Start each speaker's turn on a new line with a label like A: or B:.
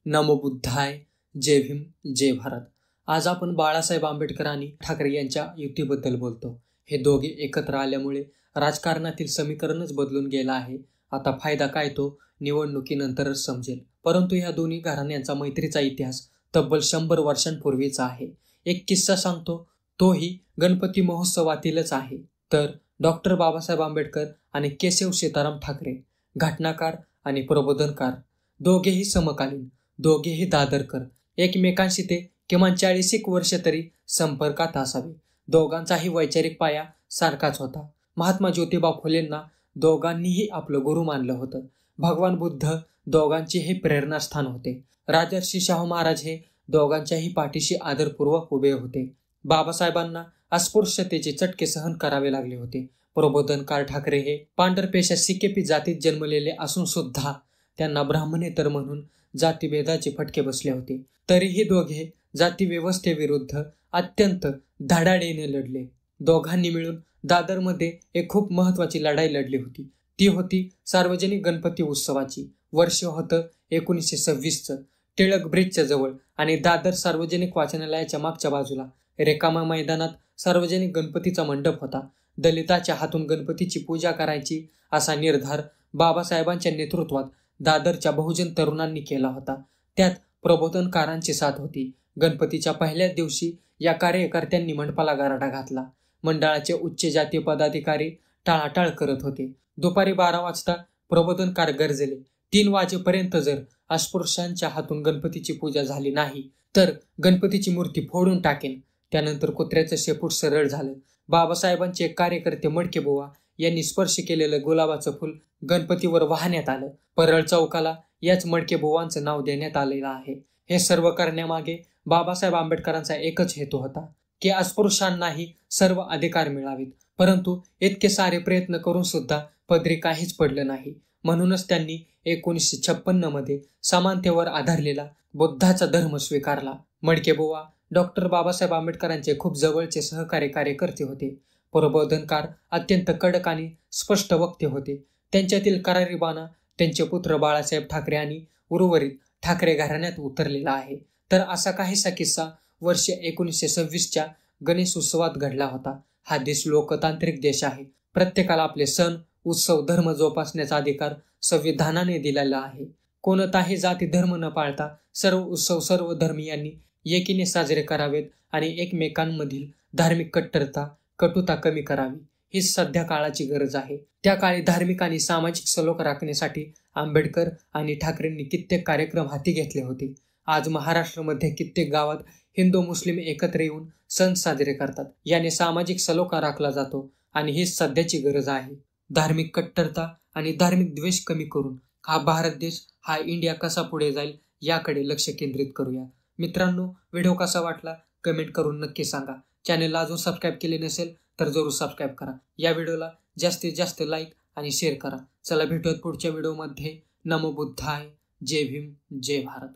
A: नमो बुद्धाय, जय भीम, जय भारत. आज आपण बाळासाहेब आंबेडकर आणि ठाकरे यांच्या युतीबद्दल बोलतो. हे दोघे एकत्र आल्यामुळे राजकारणातील समीकरणच बदलून गेलं आहे. आता फायदा काय तो निवडणुकीनंतरच समजेल. परंतु या दोन्ही घराण्यांचा मैत्रीचा इतिहास तब्बल 100 वर्षांपूर्वीचा आहे. एक किस्सा सांगतो, तोही गणपती महोत्सवातीलच आहे. तर डॉक्टर बाबासाहेब आंबेडकर आणि केशव सीताराम ठाकरे, घटनाकार आणि प्रबोधनकार, दोघेही समकालीन, दोघेही दादरकर. एकमेकांशी ते किमान 40 वर्ष तरी संपर्कात असावे. दोघांचाही वैचारिक पाया सारखाच होता. महात्मा ज्योतिबा फुलेंना दोघांनीही आपलं गुरु मानलं होतं. भगवान बुद्ध दोघांचे हे प्रेरणास्थान होते. राजर्षी शाहू महाराज हे दोघांच्याही पाठीशी आदरपूर्वक उभे होते. बाबासाहेबांना अस्पृश्यतेचे चटके सहन करावे लागले होते. प्रबोधनकार ठाकरे हे पांढरपेशा सिकेपी जातीत जन्मलेले असून सुद्धा त्यांना ब्राह्मणेतर म्हणून जातीभेदाचे फटके बसले होते. तरीही दोघे जाती व्यवस्थेविरुद्ध अत्यंत धडाडीने लढले. दोघांनी मिळून दादरमध्ये एक खूप महत्वाची लढाई लढली होती. ती होती सार्वजनिक गणपती उत्सवाची. वर्ष होतं 1926चं. टिळक ब्रिजच्या जवळ आणि दादर सार्वजनिक वाचनालयाच्या मागच्या बाजूला रेकामा मैदानात सार्वजनिक गणपतीचा मंडप होता. दलिताच्या हातून गणपतीची पूजा करायची असा निर्धार बाबासाहेबांच्या नेतृत्वात दादरच्या बहुजन तरुणांनी केला होता. त्यात प्रबोधनकारांची साथ होती. गणपतीच्या पहिल्याच दिवशी या कार्यकर्त्यांनी मंडपाला गारडा घातला. मंडळाचे उच्च जातीय पदाधिकारी टाळाटाळ करत होते. दुपारी 12 वाजता प्रबोधनकार गरजले. 3 वाजेपर्यंत जर अस्पृश्यांच्या हातून गणपतीची पूजा झाली नाही तर गणपतीची मूर्ती फोडून टाकेन. त्यानंतर कुत्र्याचं शेपूट सरळ झालं. बाबासाहेबांचे एक कार्यकर्ते मडके बुवा यांनी स्पर्श केलेलं गुलाबाचं फुल गणपतीवर वाहण्यात आलं. परळ चौकाला याच मडके बुवांचं नाव देण्यात आलेलं आहे. हे सर्व करण्यामागे बाबासाहेब आंबेडकरांचा एकच हेतू होता की अस्पृश्यांनाही सर्व अधिकार मिळावेत. परंतु इतके सारे प्रयत्न करून सुद्धा पदरी काहीच पडलं नाही. म्हणूनच त्यांनी 1956 मध्ये समानतेवर आधारलेला बुद्धाचा धर्म स्वीकारला. मडके बुवा डॉक्टर बाबासाहेब आंबेडकरांचे खूप जवळचे सहकारी कार्यकर्ते होते. प्रबोधनकार अत्यंत कडक आणि स्पष्ट वक्ते होते. त्यांच्यातील करारीबाणा त्यांचे पुत्र बाळासाहेब ठाकरे आणि उर्वरित ठाकरे घराण्यात उतरलेला आहे. तर असा काहीसा किस्सा वर्ष 1926च्या गणेश उत्सवात घडला होता. हा देश लोकतांत्रिक देश आहे. प्रत्येकाला आपले सण, उत्सव, धर्म जोपासण्याचा अधिकार संविधानाने दिलेला आहे. कोणताही जाती धर्म न पाळता सर्व उत्सव सर्व धर्मीयांनी एकीने साजरे करावेत आणि एकमेकांमधील धार्मिक कट्टरता, कटुता कमी करावी. हीच सध्या काळाची गरज आहे. त्या काळी धार्मिक आणि सामाजिक सलोख राखण्यासाठी आंबेडकर आणि ठाकरेंनी कित्येक कार्यक्रम हाती घेतले होते. आज महाराष्ट्रामध्ये कित्येक गावात हिंदू मुस्लिम एकत्र येऊन सण साजरे करतात. याने सामाजिक सलोखा राखला जातो आणि हीच सध्याची गरज आहे. धार्मिक कट्टरता आणि धार्मिक द्वेष कमी करून हा भारत देश, हा इंडिया कसा पुढे जाईल याकडे लक्ष केंद्रित करूया. मित्रांनो, व्हिडिओ कसा वाटला कमेंट करून नक्की सांगा. चॅनलला अजून सबस्क्राईब केले नसेल तर जरूर सबस्क्राईब करा. या व्हिडिओला जास्तीत जास्त लाईक आणि शेअर करा. चला भेटूयात पुढच्या व्हिडिओमध्ये. नमो बुद्धाय, जय भीम, जय भारत.